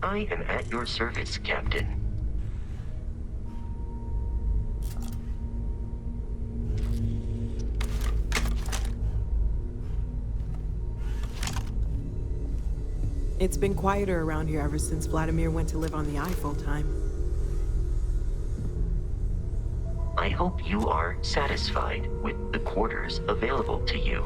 I am at your service, Captain. It's been quieter around here ever since Vladimir went to live on the Eye full-time. I hope you are satisfied with the quarters available to you.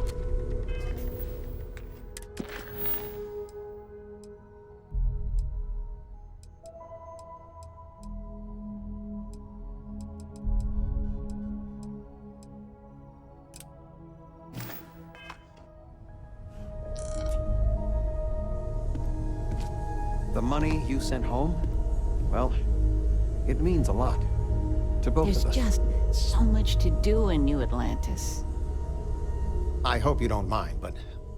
The money you sent home? Well, it means a lot. To both of us. There's just so much to do in New Atlantis. I hope you don't mind, but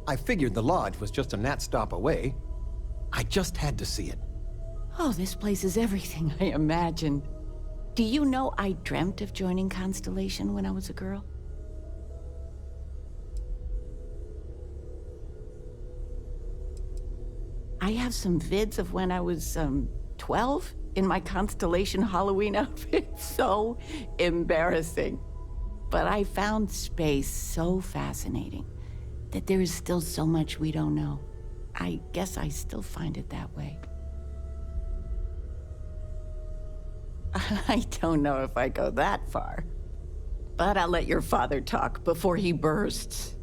I figured the lodge was just a gnat stop away. I just had to see it. Oh, this place is everything I imagined. Do you know I dreamt of joining Constellation when I was a girl? I have some vids of when I was, 12 in my Constellation Halloween outfit. So embarrassing. But I found space so fascinating that there is still so much we don't know. I guess I still find it that way. I don't know if I go that far. But I'll let your father talk before he bursts.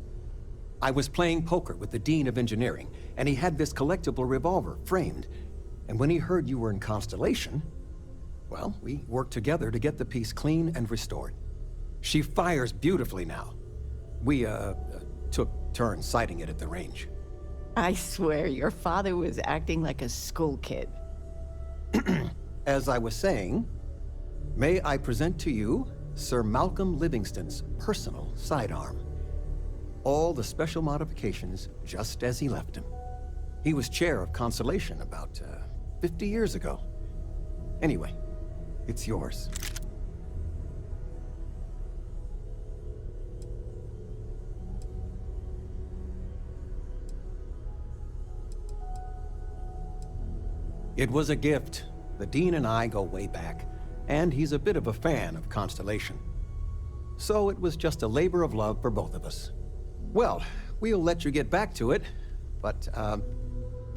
I was playing poker with the Dean of Engineering, and he had this collectible revolver framed. And when he heard you were in Constellation, well, we worked together to get the piece clean and restored. She fires beautifully now. We, took turns sighting it at the range. I swear, your father was acting like a school kid. As I was saying, may I present to you Sir Malcolm Livingston's personal sidearm. All the special modifications just as he left him. He was chair of Constellation about 50 years ago. Anyway, it's yours. It was a gift. The Dean and I go way back, and he's a bit of a fan of Constellation. So it was just a labor of love for both of us. Well, we'll let you get back to it, but,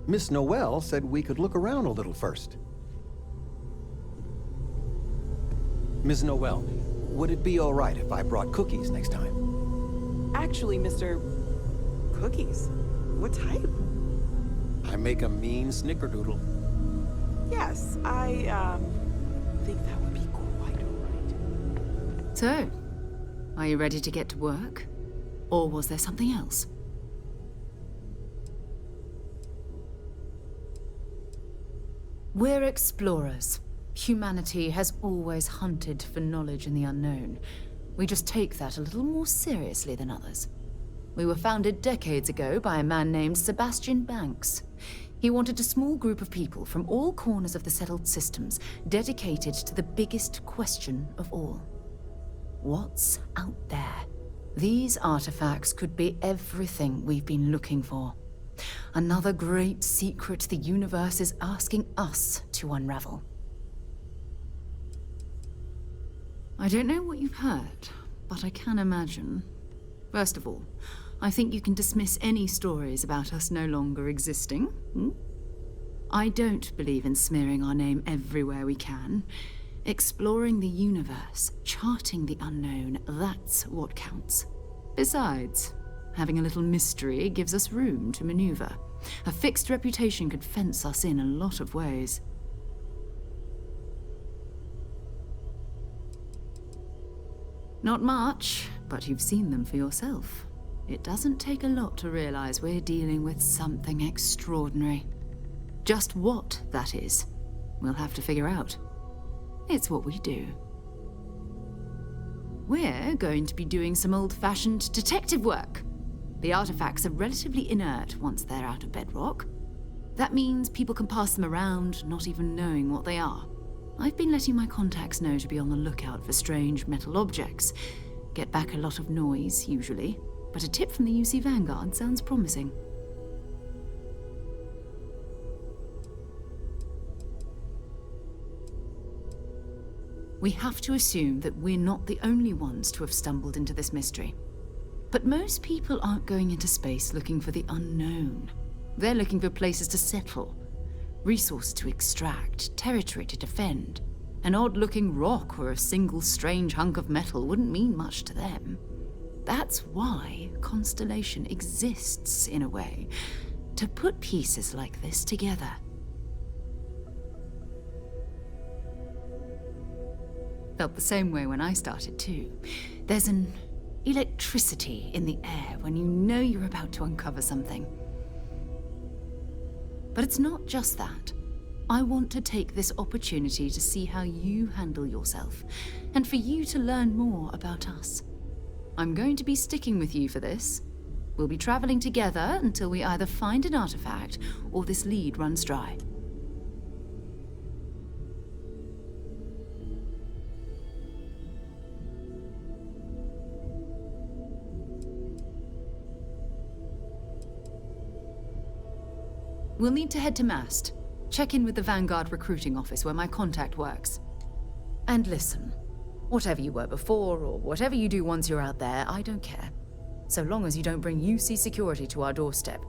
Miss Noel said we could look around a little first. Ms. Noel, would it be all right if I brought cookies next time? Actually, Mr. Cookies? What type? I make a mean snickerdoodle. Yes, I, think that would be quite all right. So, are you ready to get to work? Or was there something else? We're explorers. Humanity has always hunted for knowledge in the unknown. We just take that a little more seriously than others. We were founded decades ago by a man named Sebastian Banks. He wanted a small group of people from all corners of the settled systems dedicated to the biggest question of all. What's out there? These artifacts could be everything we've been looking for. Another great secret the universe is asking us to unravel. I don't know what you've heard, but I can imagine. First of all, I think you can dismiss any stories about us no longer existing. I don't believe in smearing our name everywhere we can. Exploring the universe, charting the unknown, that's what counts. Besides, having a little mystery gives us room to maneuver. A fixed reputation could fence us in a lot of ways. Not much, but you've seen them for yourself. It doesn't take a lot to realize we're dealing with something extraordinary. Just what that is, we'll have to figure out. It's what we do. We're going to be doing some old-fashioned detective work. The artifacts are relatively inert once they're out of bedrock. That means people can pass them around, not even knowing what they are. I've been letting my contacts know to be on the lookout for strange metal objects. Get back a lot of noise, usually, but a tip from the UC Vanguard sounds promising. We have to assume that we're not the only ones to have stumbled into this mystery. But most people aren't going into space looking for the unknown. They're looking for places to settle, resources to extract, territory to defend. An odd-looking rock or a single strange hunk of metal wouldn't mean much to them. That's why Constellation exists, in a way, to put pieces like this together. Felt the same way when I started, too. There's an electricity in the air when you know you're about to uncover something. But it's not just that. I want to take this opportunity to see how you handle yourself, and for you to learn more about us. I'm going to be sticking with you for this. We'll be traveling together until we either find an artifact or this lead runs dry. We'll need to head to Mast. Check in with the Vanguard recruiting office where my contact works. And listen, whatever you were before, or whatever you do once you're out there, I don't care. So long as you don't bring UC security to our doorstep.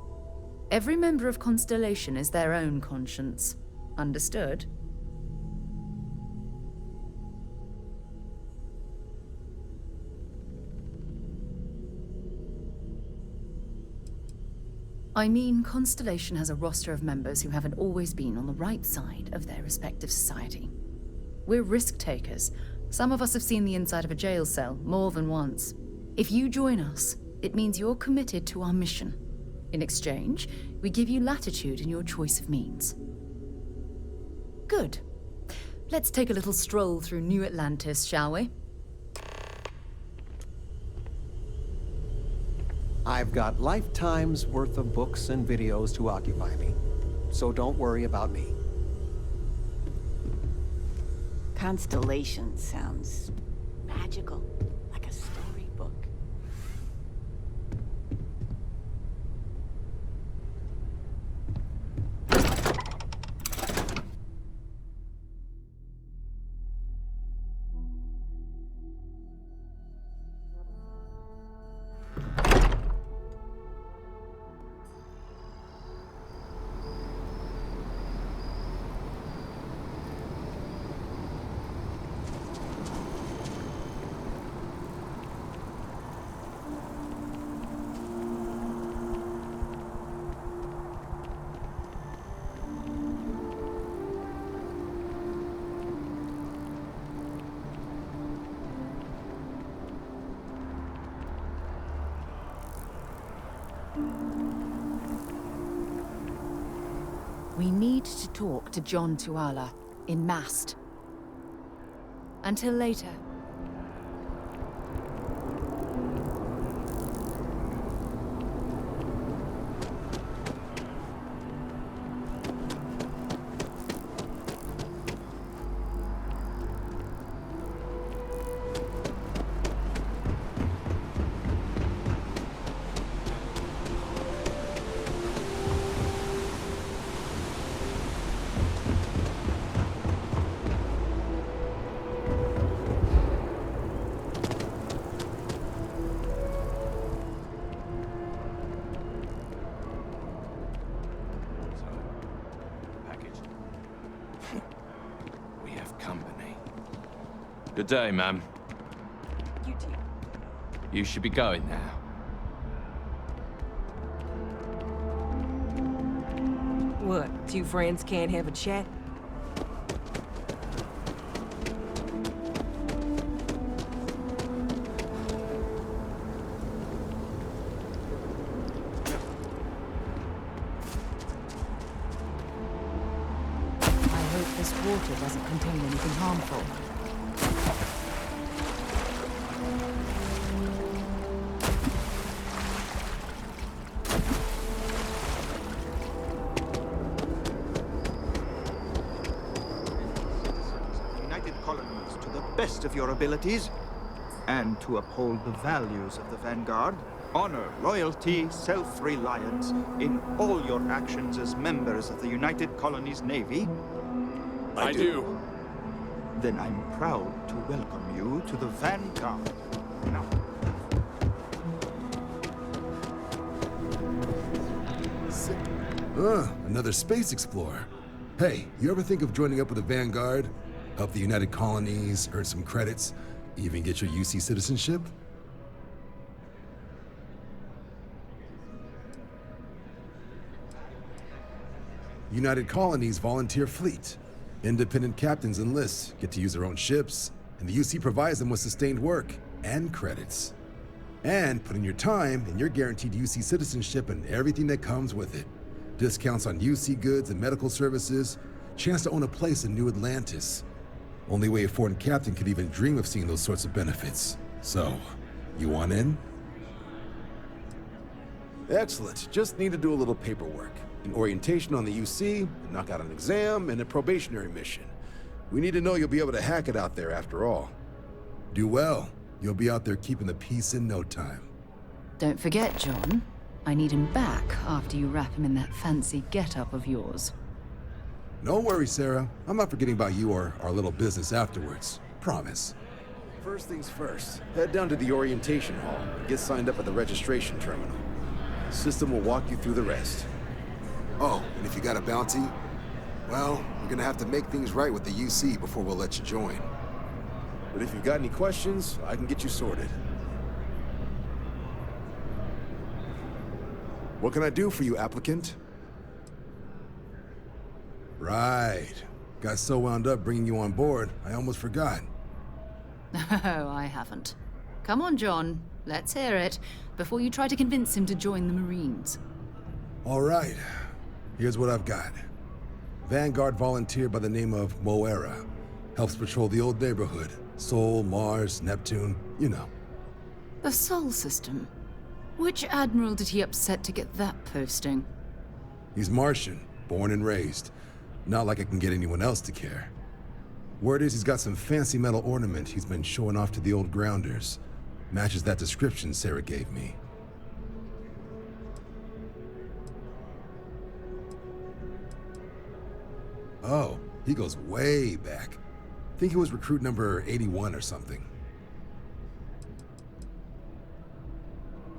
Every member of Constellation is their own conscience. Understood? I mean, Constellation has a roster of members who haven't always been on the right side of their respective society. We're risk-takers. Some of us have seen the inside of a jail cell more than once. If you join us, it means you're committed to our mission. In exchange, we give you latitude in your choice of means. Good. Let's take a little stroll through New Atlantis, shall we? I've got lifetimes worth of books and videos to occupy me, so don't worry about me. Constellation sounds magical, like a storybook. We need to talk to John Tuala in Mast. Until later. Good day, ma'am. You too. You should be going now. What, two friends can't have a chat? I hope this water doesn't contain anything harmful. Best of your abilities, and to uphold the values of the Vanguard, honor loyalty, self-reliance in all your actions as members of the United Colonies Navy. I do. then I'm proud to welcome you to the Vanguard. Now, Another space explorer. Hey, you ever think of joining up with the Vanguard? Help the United Colonies, earn some credits, even get your UC citizenship? United Colonies volunteer fleet. Independent captains enlist, get to use their own ships, and the UC provides them with sustained work and credits. And put in your time, and you're guaranteed UC citizenship and everything that comes with it. Discounts on UC goods and medical services, chance to own a place in New Atlantis. Only way a foreign captain could even dream of seeing those sorts of benefits. So, you want in? Excellent. Just need to do a little paperwork. An orientation on the UC, knock out an exam, and a probationary mission. We need to know you'll be able to hack it out there after all. Do well. You'll be out there keeping the peace in no time. Don't forget, John. I need him back after you wrap him in that fancy get-up of yours. No worries, Sarah. I'm not forgetting about you or our little business afterwards. Promise. First things first, head down to the orientation hall and get signed up at the registration terminal. The system will walk you through the rest. Oh, and if you got a bounty, well, we're gonna have to make things right with the UC before we'll let you join. But if you've got any questions, I can get you sorted. What can I do for you, applicant? Right. Got so wound up bringing you on board, I almost forgot. Oh, I haven't. Come on, John. Let's hear it, before you try to convince him to join the Marines. All right. Here's what I've got. Vanguard volunteer by the name of Moera. Helps patrol the old neighborhood. Sol, Mars, Neptune, you know. The Sol system. Which admiral did he upset to get that posting? He's Martian, born and raised. Not like I can get anyone else to care. Word is he's got some fancy metal ornament he's been showing off to the old grounders. Matches that description Sarah gave me. Oh, he goes way back. Think he was recruit number 81 or something.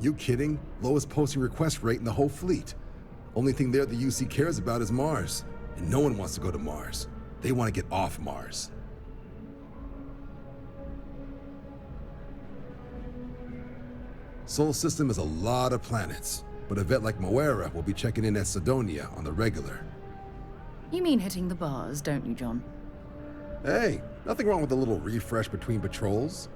You kidding? Lowest posting request rate in the whole fleet. Only thing there the UC cares about is Mars. And no one wants to go to Mars. They want to get off Mars. Sol system is a lot of planets, but a vet like Moera will be checking in at Sidonia on the regular. You mean hitting the bars, don't you, John? Hey, nothing wrong with a little refresh between patrols.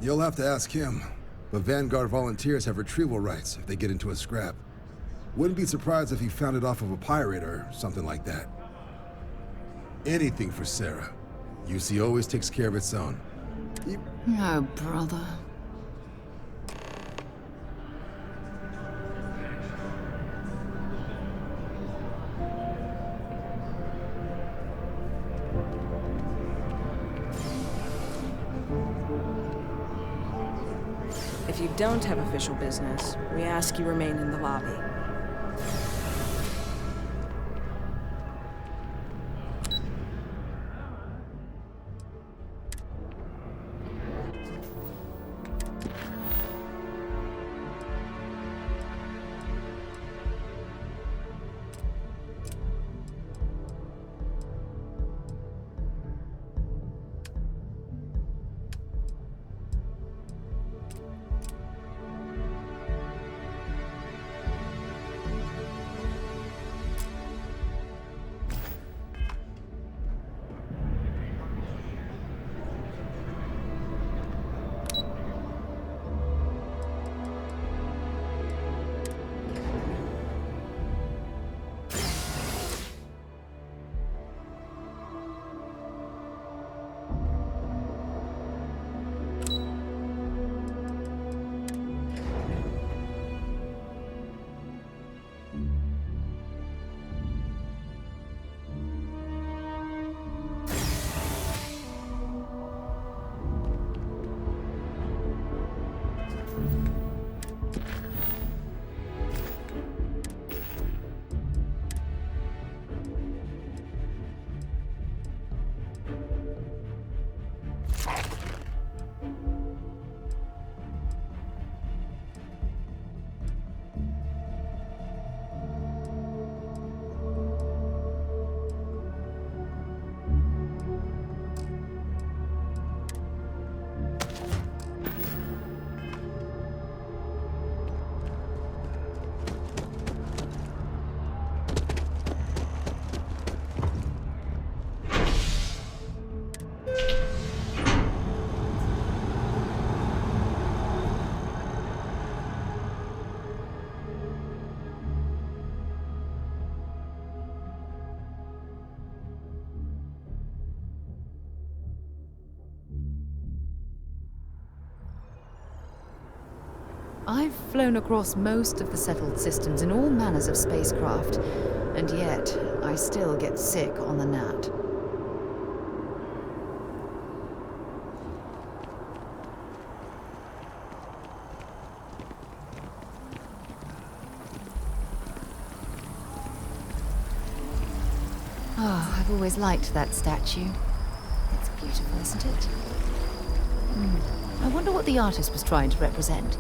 You'll have to ask him, but Vanguard volunteers have retrieval rights if they get into a scrap. Wouldn't be surprised if he found it off of a pirate or something like that. Anything for Sarah. UC always takes care of its own. Oh, brother. If you don't have official business, we ask you remain in the lobby. I've flown across most of the settled systems in all manners of spacecraft, and yet I still get sick on the gnat. Oh, I've always liked that statue. It's beautiful, isn't it? I wonder what the artist was trying to represent.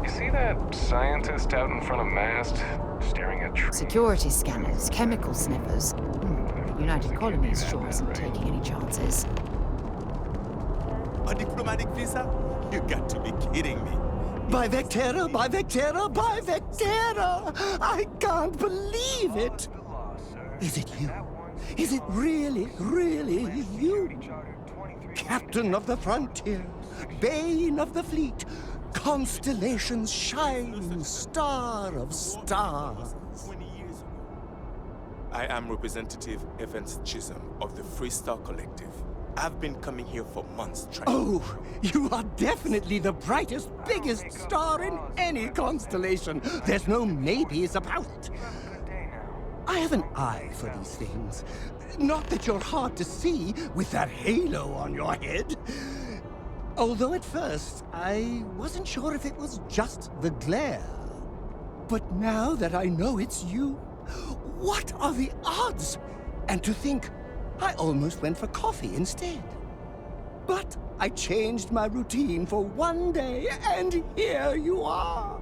You see that scientist out in front of mast, staring at trees? Security scanners, chemical sniffers. The United Colonies sure isn't taking any chances. A diplomatic visa? You got to be kidding me. By Vectera, by Vectera, by Vectera! I can't believe it! Is it you? Is it really, really you? Captain of the frontier, bane of the fleet, constellation's shining star of stars. I am Representative Evans Chisholm of the Freestar Collective. I've been coming here for months trying. Oh, you are definitely the brightest, biggest star in any constellation. There's no maybes about it. I have an eye for these things. Not that you're hard to see with that halo on your head. Although at first, I wasn't sure if it was just the glare. But now that I know it's you, what are the odds? And to think, I almost went for coffee instead. But I changed my routine for one day, and here you are.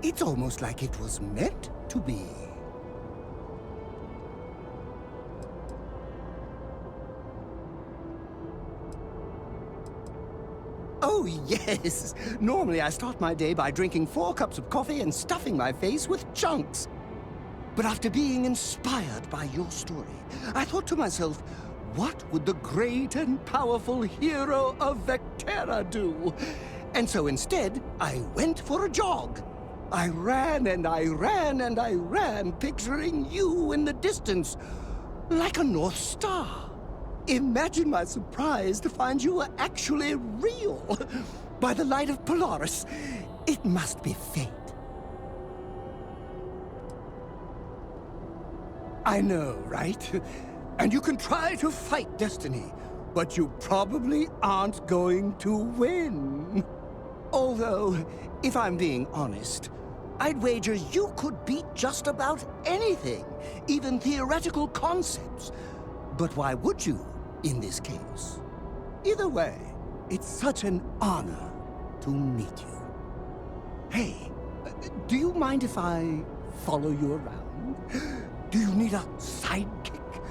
It's almost like it was meant to be. Oh, yes. Normally I start my day by drinking 4 cups of coffee and stuffing my face with chunks. But after being inspired by your story, I thought to myself, what would the great and powerful hero of Vectera do? And so instead, I went for a jog. I ran and I ran and I ran, picturing you in the distance, like a North Star. Imagine my surprise to find you were actually real. By the light of Polaris, it must be fate. I know, right? And you can try to fight destiny, but you probably aren't going to win. Although, if I'm being honest, I'd wager you could beat just about anything, even theoretical concepts. But why would you, in this case? Either way, it's such an honor to meet you. Hey, do you mind if I follow you around? Do you need a sidekick?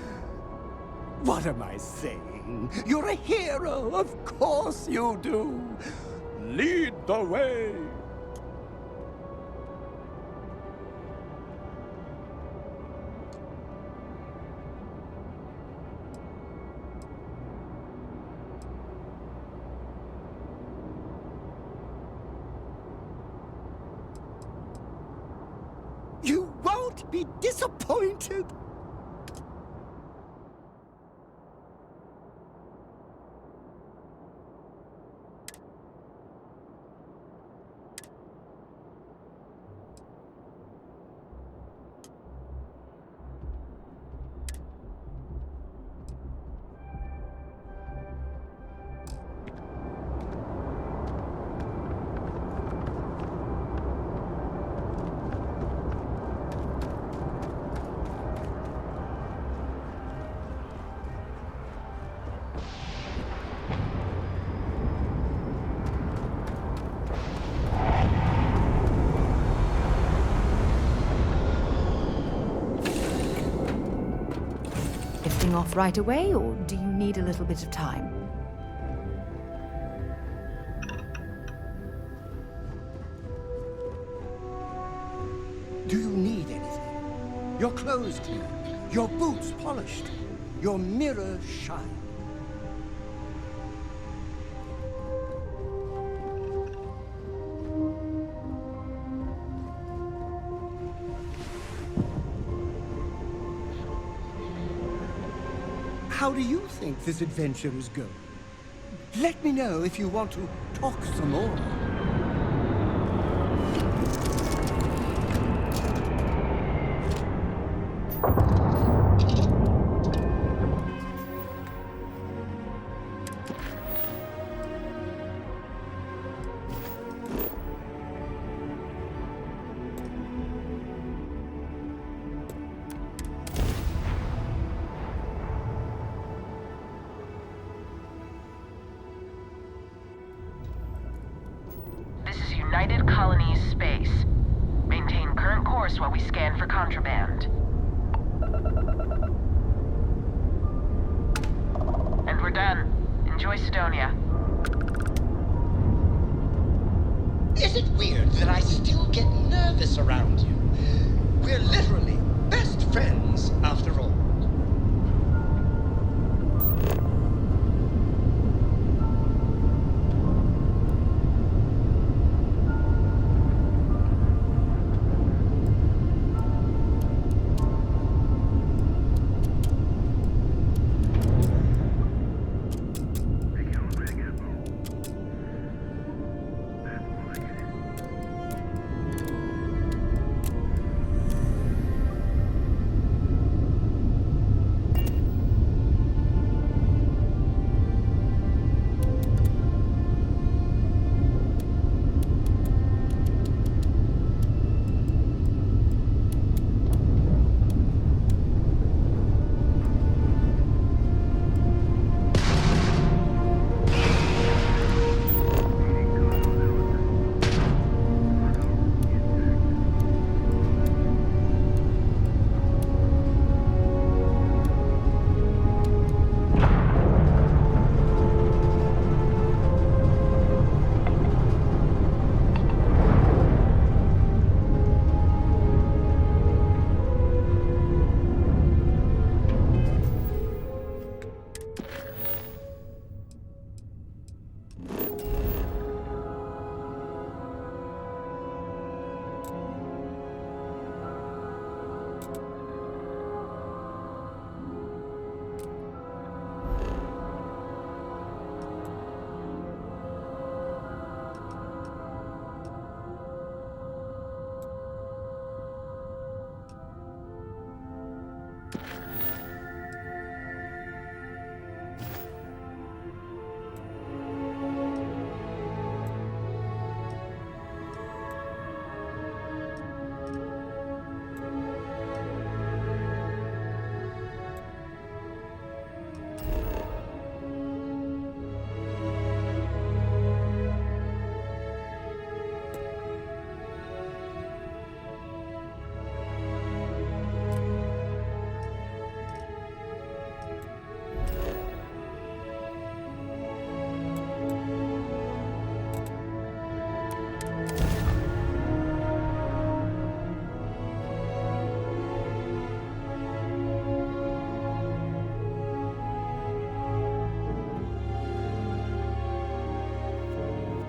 What am I saying? You're a hero, of course you do. Lead the way. You won't be disappointed. Lifting off right away, or do you need a little bit of time? Do you need anything? Your clothes clean, your boots polished, your mirror shine. how do you think this adventure is going? Let me know if you want to talk some more. This is United Colonies Space. Maintain current course while we scan for contraband. And we're done. Enjoy Sidonia. Is it weird that I still get nervous around you? We're literally best friends, after all.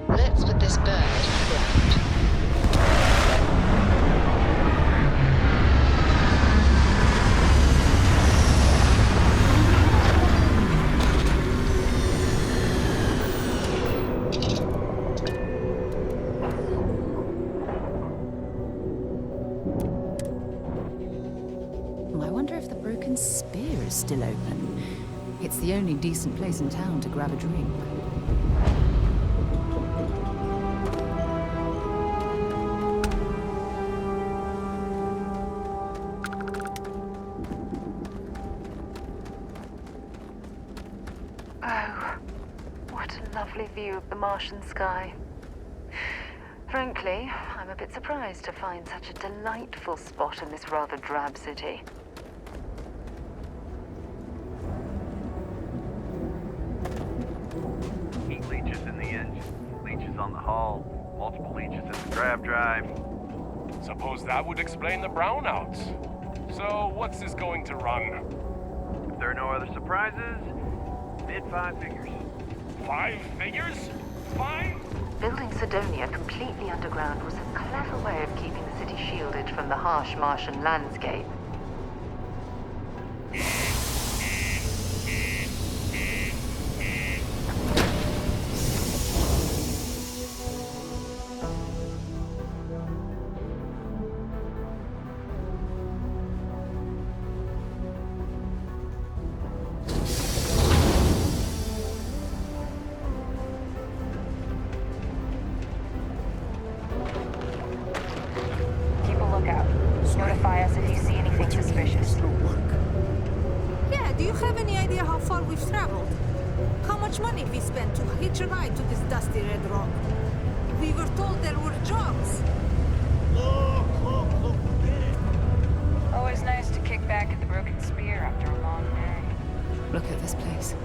Let's put this bird on the ground. I wonder if the broken spear is still open. It's the only decent place in town to grab a drink. Oh, what a lovely view of the Martian sky. Frankly, I'm a bit surprised to find such a delightful spot in this rather drab city. Heat leeches in the engine, leeches on the hull, multiple leeches in the grav drive. Suppose that would explain the brownouts. So, what's this going to run? If there are no other surprises, mid-5 figures. 5 figures? 5? Building Sidonia completely underground was a clever way of keeping the city shielded from the harsh Martian landscape. have any idea how far we've traveled? How much money we spent to hitch a ride to this dusty red rock? We were told there were jobs. Look, Always nice to kick back at the Broken Spear after a long day. Look at this place.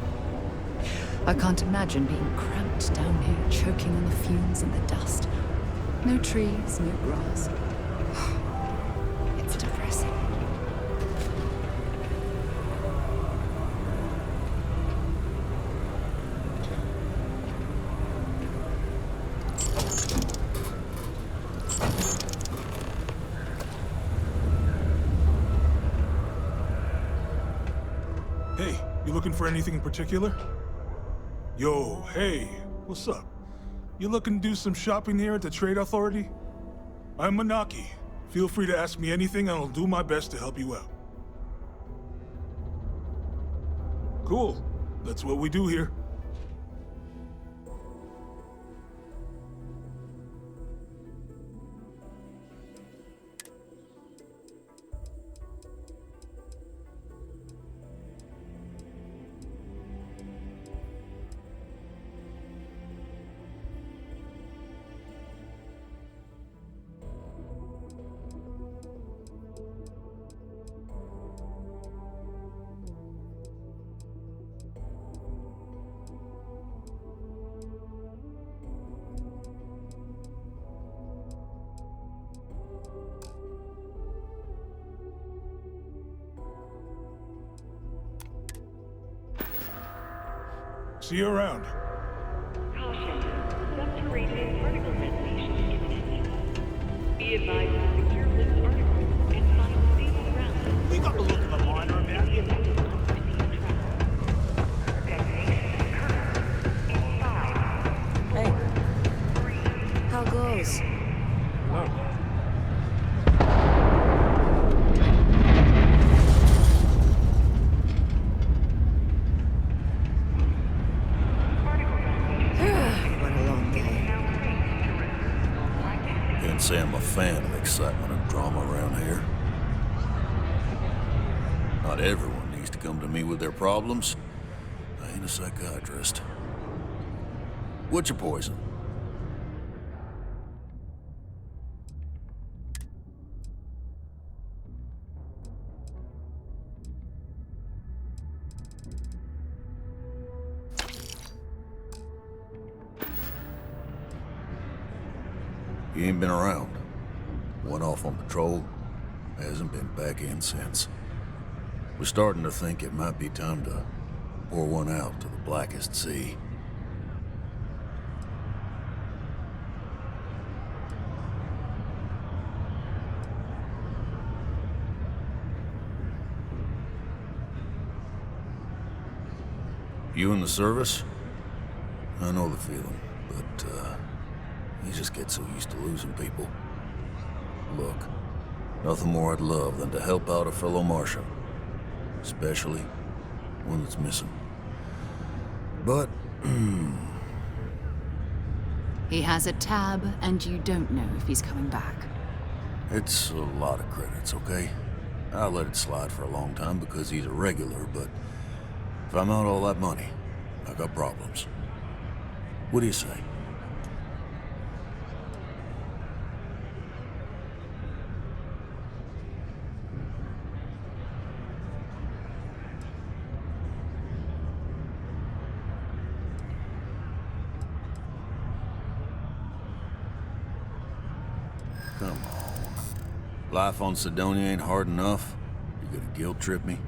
I can't imagine being cramped down here, choking on the fumes and the dust. No trees, no grass. It's depressing. Hey, you looking for anything in particular? Yo, hey, what's up? You looking to do some shopping here at the Trade Authority? I'm Manaki. Feel free to ask me anything and I'll do my best to help you out. Cool. That's what we do here. See you around. Caution. Subterranean particle detonation imminent. Be advised to secure this article and find stable ground. We got the look of a miner about you. Hey. How goes? Can't say I'm a fan of excitement and drama around here. Not everyone needs to come to me with their problems. I ain't a psychiatrist. What's your poison? You ain't been around. Went off on patrol. Hasn't been back in since. We're starting to think it might be time to pour one out to the blackest sea. You in the service? I know the feeling, but, you just get so used to losing people. Look, nothing more I'd love than to help out a fellow Martian. Especially one that's missing. But, He has a tab, and you don't know if he's coming back. it's a lot of credits, okay? I let it slide for a long time because he's a regular, but if I'm out all that money, I got problems. What do you say? Come on. Life on Sidonia ain't hard enough. You gonna guilt trip me?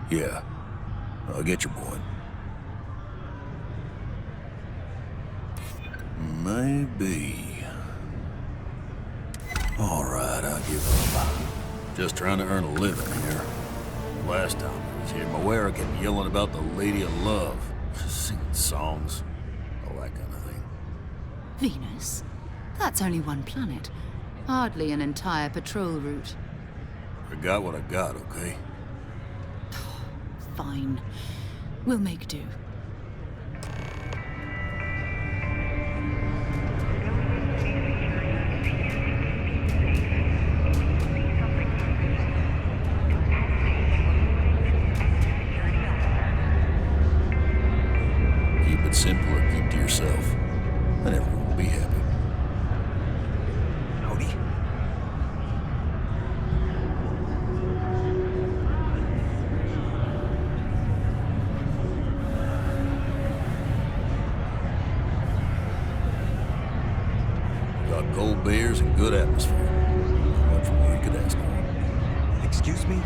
Yeah, I'll get your point. Maybe. All right, I'll give up. Just trying to earn a living here. Last time I was here, Moera kept yelling about the Lady of Love, singing songs, all that kind of thing. Venus? That's only one planet. Hardly an entire patrol route. I got what I got, okay? Fine. We'll make do. Keep it simple or keep to yourself. And everyone will be happy. Howdy. Got cold beers and good atmosphere. Not much more you could ask for. Excuse me?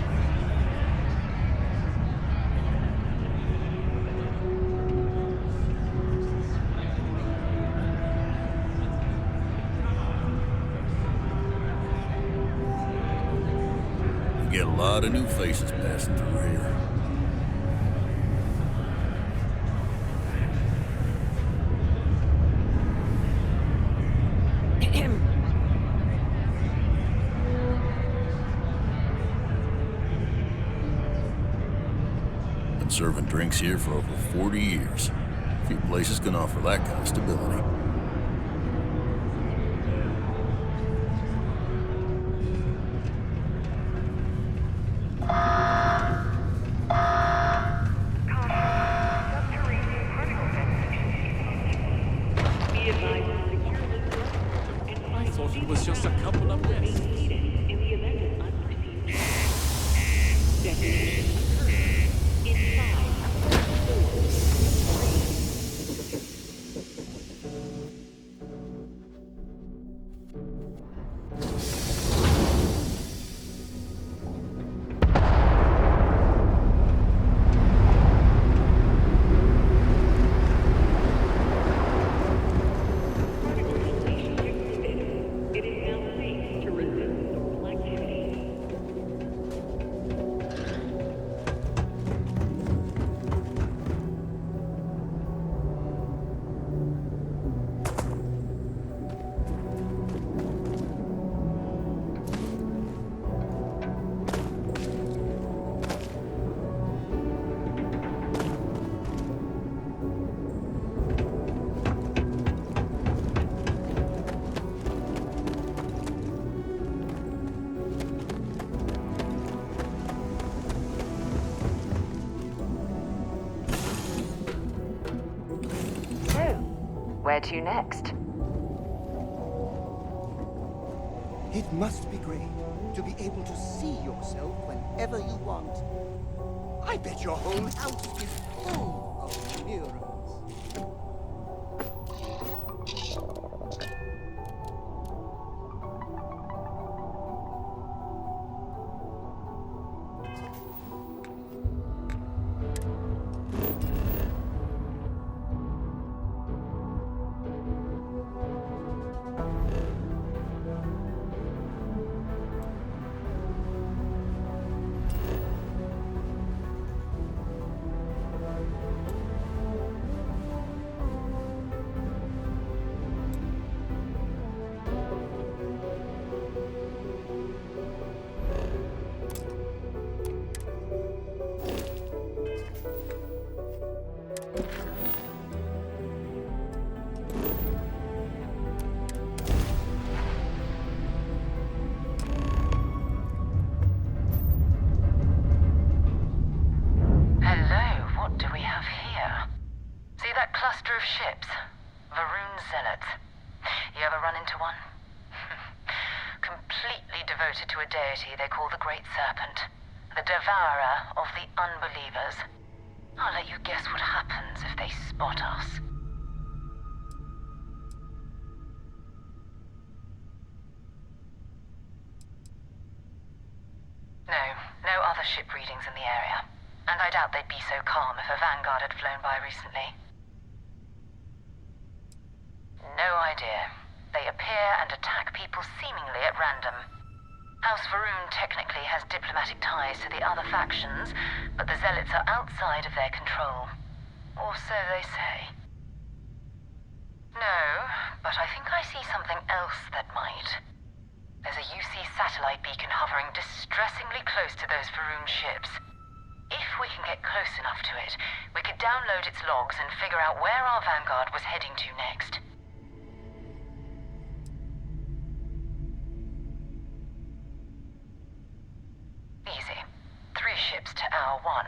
We get a lot of new faces passing through here. Been serving drinks here for over 40 years. Few places can offer that kind of stability. Be advised to secure the thrust and I find thought it was just a couple of remain minutes. seated in the event of unforeseen change. Detonation occurs in 5, 4, 3. It is now safe to resume normal activity. So, where to next? It must be great to be able to see yourself whenever you want. I bet your whole house is full of mirrors. Hello, what do we have here? See that cluster of ships? Varun Zealots. You ever run into one? Completely devoted to a deity they call the Great Serpent, the devourer of the unbelievers. I'll let you guess what happens if they spot us. No other ship readings in the area. And I doubt they'd be so calm if a vanguard had flown by recently. No idea. They appear and attack people seemingly at random. House Varun technically has diplomatic ties to the other factions, but the Zealots are outside of their control. Or so they say. No, but I think I see something else that might. There's a UC satellite beacon hovering distressingly close to those Varun ships. If we can get close enough to it, we could download its logs and figure out where our Vanguard was heading to next. Easy. 3 ships to our 1.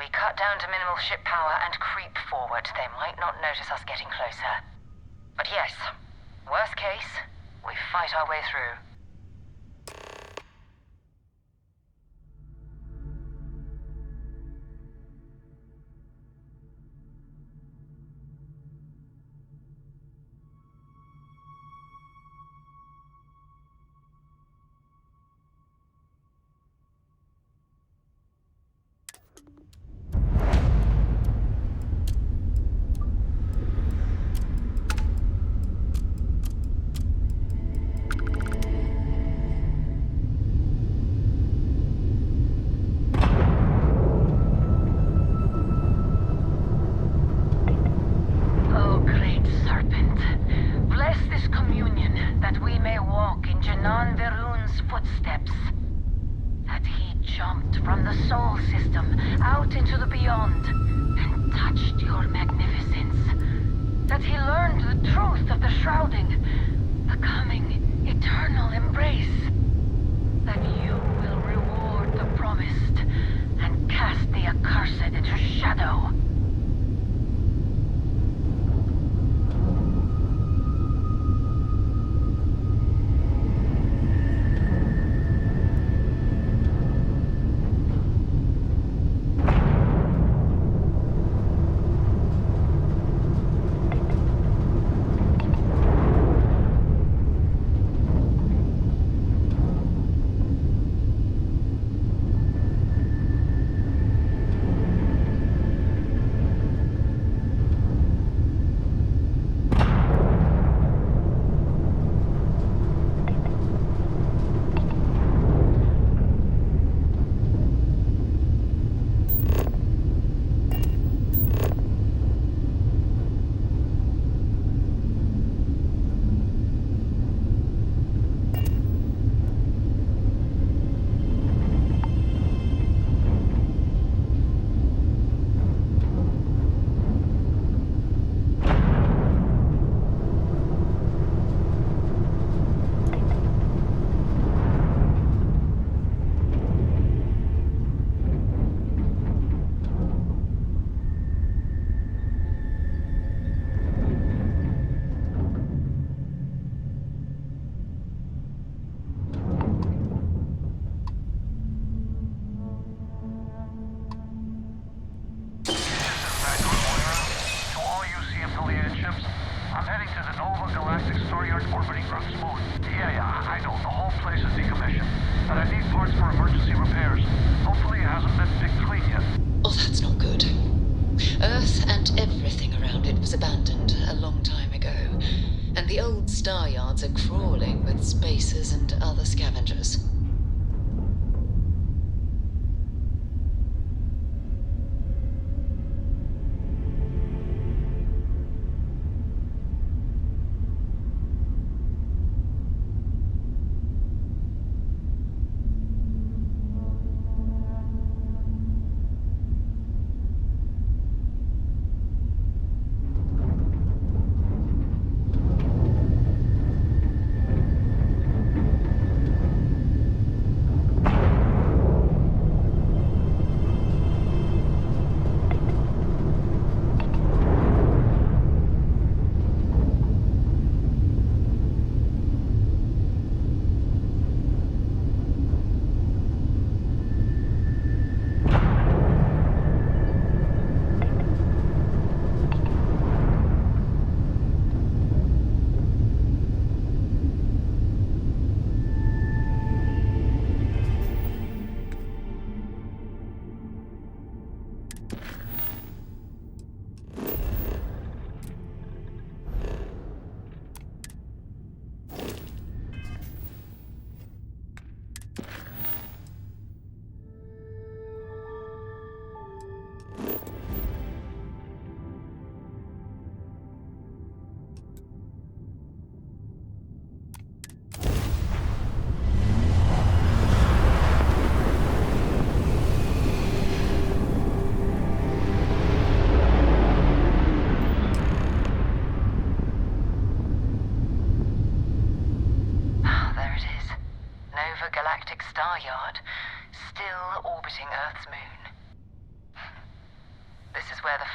We cut down to minimal ship power and creep forward. They might not notice us getting closer. But yes, worst case, we fight our way through. Oh, great serpent, bless this communion that we may walk in Janan Verun's footsteps. That he jumped from the soul system out into the beyond and touched your magnificence. That he learned the truth of the shrouding, the coming eternal embrace. That you will reward the promised and cast the accursed into shadow. Oh, that's not good. Earth and everything around it was abandoned a long time ago, and the old star yards are crawling with spacers and other scavengers.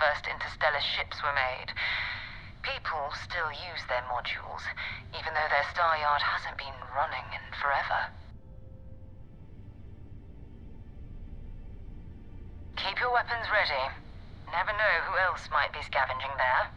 first interstellar ships were made. People still use their modules, even though their star yard hasn't been running in forever. Keep your weapons ready. Never know who else might be scavenging there.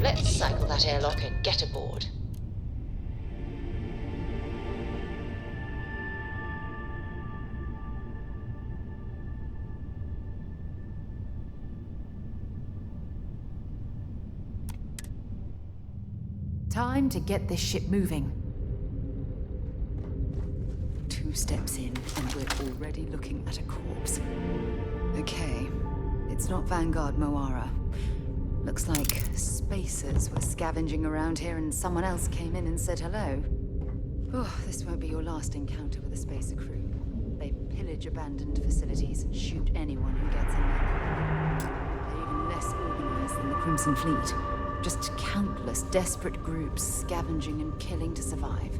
Let's cycle that airlock and get aboard. Time to get this ship moving. 2 steps in, and we're already looking at a corpse. Okay, it's not Vanguard Moara. Looks like spacers were scavenging around here and someone else came in and said hello. Oh, this won't be your last encounter with a spacer crew. They pillage abandoned facilities and shoot anyone who gets in there. They're even less organized than the Crimson Fleet. Just countless desperate groups scavenging and killing to survive.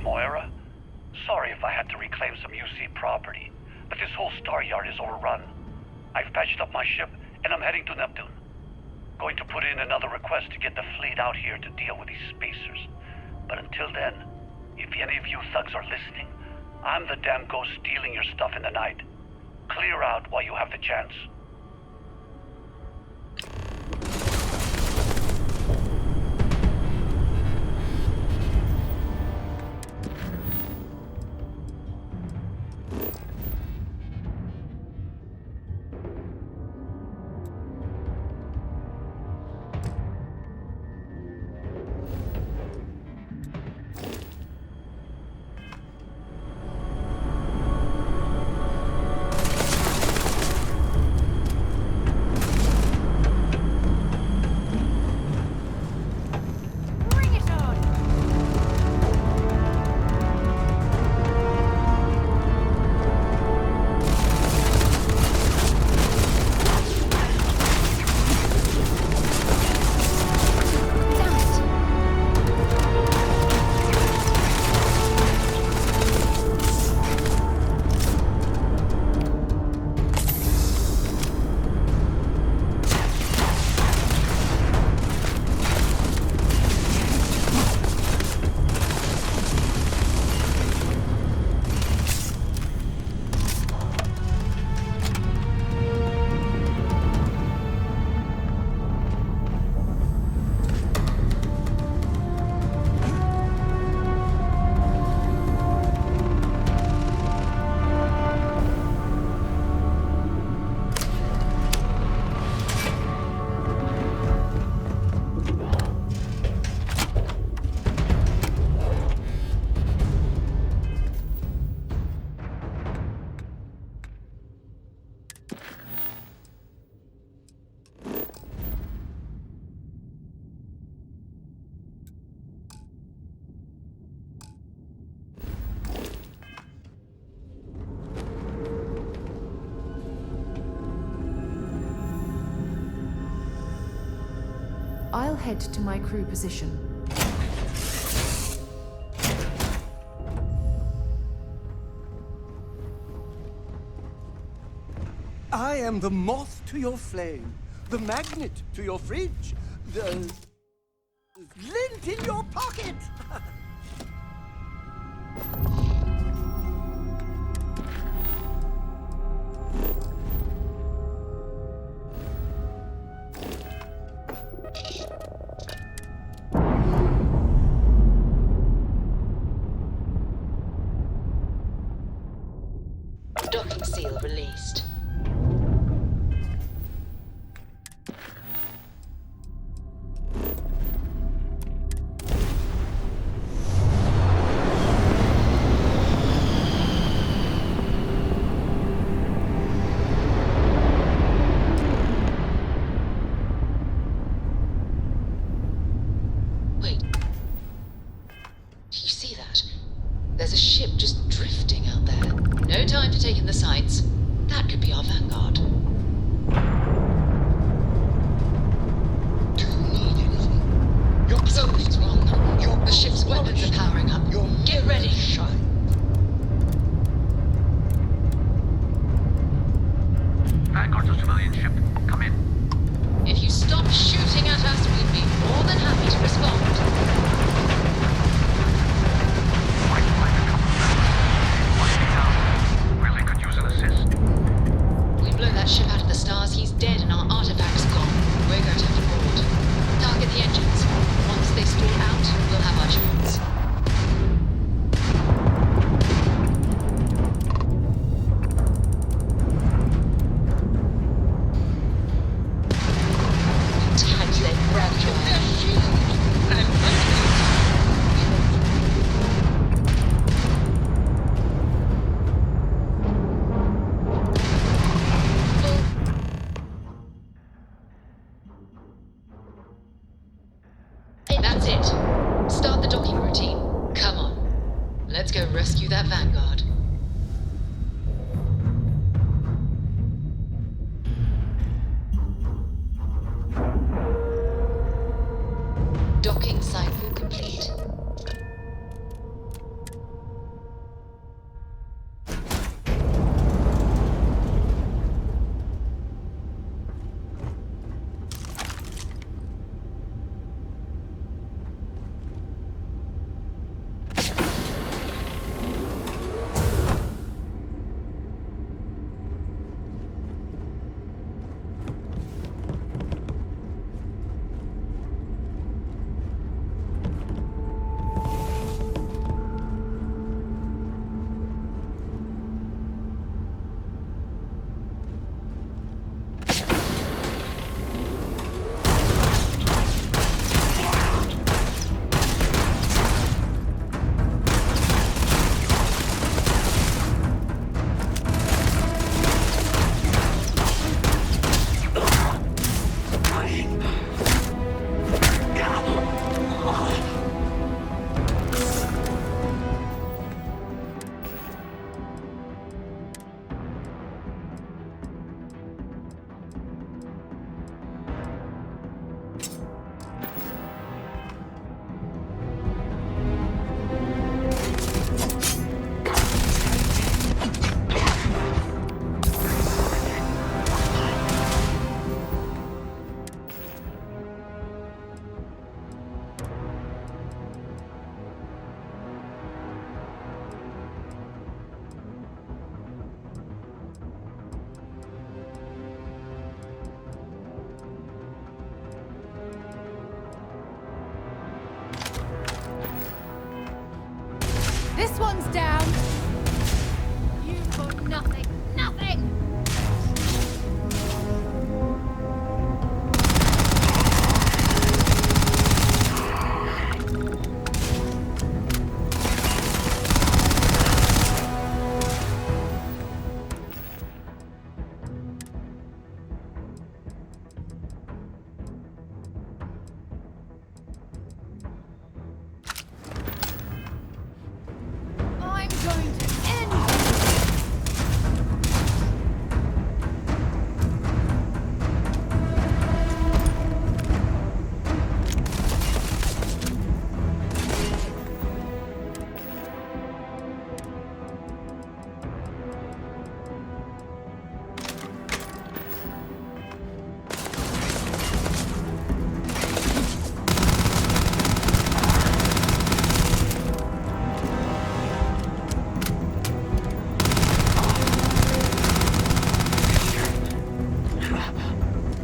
Vanguard, Moira. Sorry if I had to reclaim some UC property, but this whole star yard is overrun. I've patched up my ship, and I'm heading to Neptune. Going to put in another request to get the fleet out here to deal with these spacers. But until then, if any of you thugs are listening, I'm the damn ghost stealing your stuff in the night. Clear out while you have the chance. I'll head to my crew position. I am the moth to your flame, the magnet to your fridge, the lint in your pocket. Docking seal released. Wait. Did you see that? There's a ship just drifting out there. No time to take in the sights. That could be our Vanguard. Do you need anything? Something's wrong. The ship's weapons are powering up. Get ready. Shine. Vanguard's a civilian ship. Come in. If you stop shooting at us, we'd be more than happy to respond. Really could use an assist. We blow that ship out of the stars, he's dead and our artifact's gone. We're going to have to board. Target the engines. Once they stall out, we'll have our chance. Tight-leg That's it. Start the docking routine. Come on. Let's go rescue that Vanguard. Docking cycle complete. This one's down. You've got nothing. Nothing! I'm going to end you!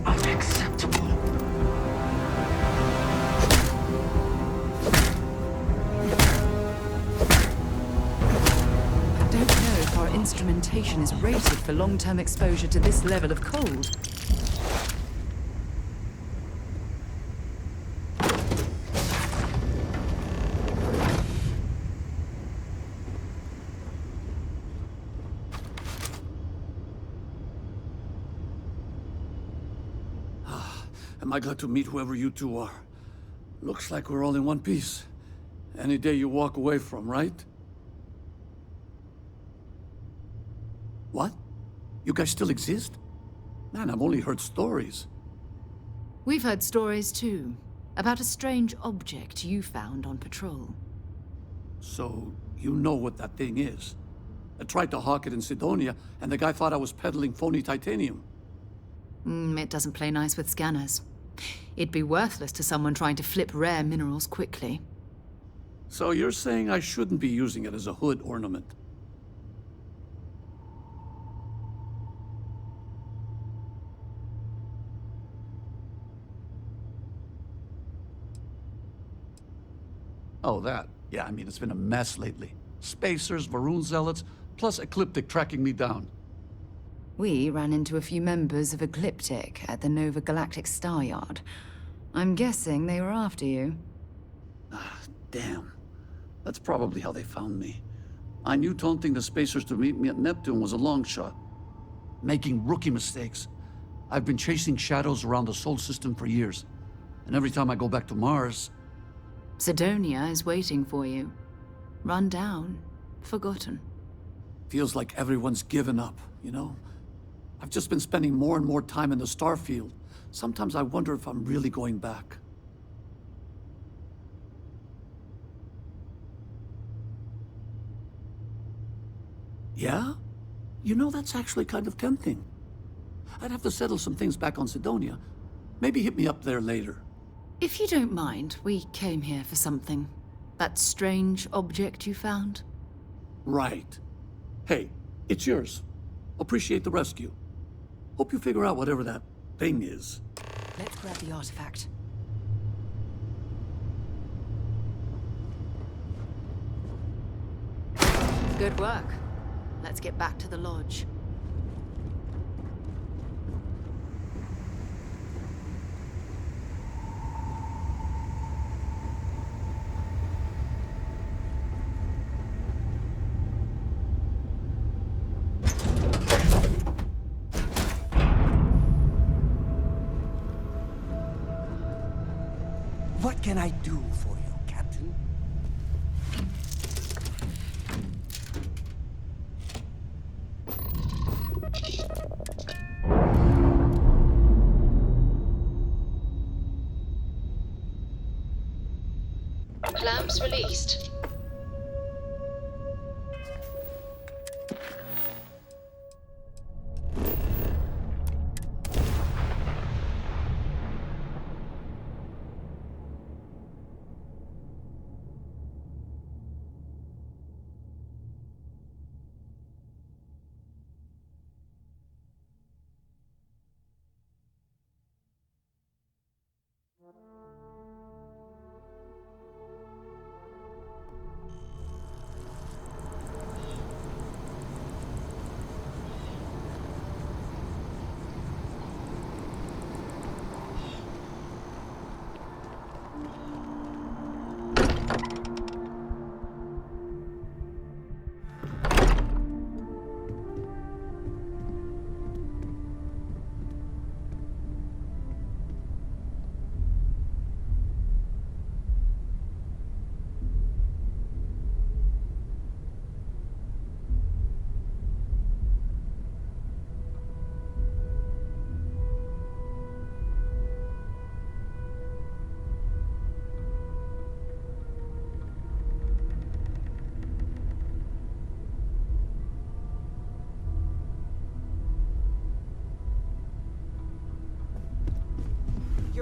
Unacceptable. I don't know if our instrumentation is rated for long-term exposure to this level of cold. Am I glad to meet whoever you two are. Looks like we're all in one piece. Any day you walk away from, right? What? You guys still exist? Man, I've only heard stories. We've heard stories too, about a strange object you found on patrol. So, you know what that thing is. I tried to hawk it in Sidonia, and the guy thought I was peddling phony titanium. It doesn't play nice with scanners. It'd be worthless to someone trying to flip rare minerals quickly. So you're saying I shouldn't be using it as a hood ornament? Oh, that. Yeah, I mean, it's been a mess lately. Spacers, Varun zealots, plus Ecliptic tracking me down. We ran into a few members of Ecliptic at the Nova Galactic Star Yard. I'm guessing they were after you. Damn. That's probably how they found me. I knew taunting the Spacers to meet me at Neptune was a long shot. Making rookie mistakes. I've been chasing shadows around the Sol system for years. And every time I go back to Mars... Sidonia is waiting for you. Run down. Forgotten. Feels like everyone's given up, you know? I've just been spending more and more time in the Starfield. Sometimes I wonder if I'm really going back. Yeah? You know, that's actually kind of tempting. I'd have to settle some things back on Sidonia. Maybe hit me up there later. If you don't mind, we came here for something. That strange object you found? Right. Hey, it's yours. Appreciate the rescue. Hope you figure out whatever that thing is. Let's grab the artifact. Good work. Let's get back to the lodge. What can I do for you, Captain? Clamps released.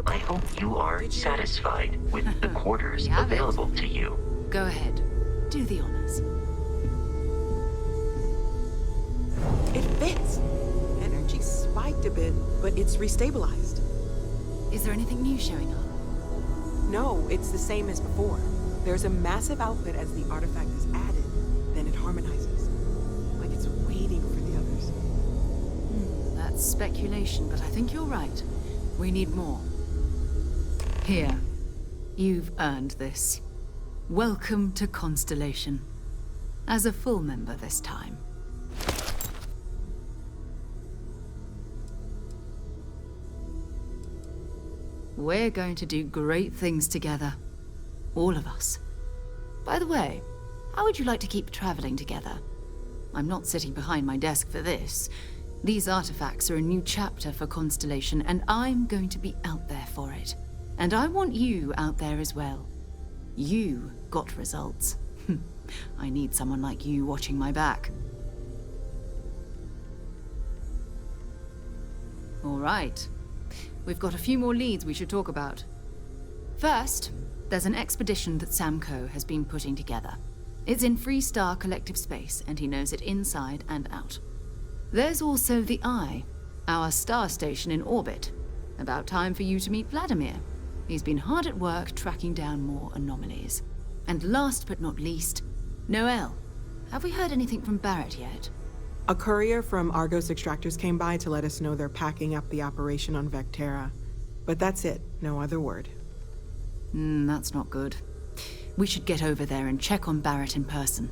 I hope you are satisfied with the quarters available to you. Go ahead. Do the honors. It fits. Energy spiked a bit, but it's restabilized. Is there anything new showing up? No, it's the same as before. There's a massive output as the artifact is added, then it harmonizes. Like it's waiting for the others. That's speculation, but I think you're right. We need more. Here. You've earned this. Welcome to Constellation. As a full member this time. We're going to do great things together. All of us. By the way, how would you like to keep traveling together? I'm not sitting behind my desk for this. These artifacts are a new chapter for Constellation, and I'm going to be out there for it. And I want you out there as well. You got results. I need someone like you watching my back. All right. We've got a few more leads we should talk about. First, there's an expedition that Samco has been putting together. It's in Freestar Collective Space, and he knows it inside and out. There's also the Eye, our star station in orbit. About time for you to meet Vladimir. He's been hard at work tracking down more anomalies. And last but not least, Noel. Have we heard anything from Barrett yet? A courier from Argos Extractors came by to let us know they're packing up the operation on Vectera. But that's it, no other word. That's not good. We should get over there and check on Barrett in person.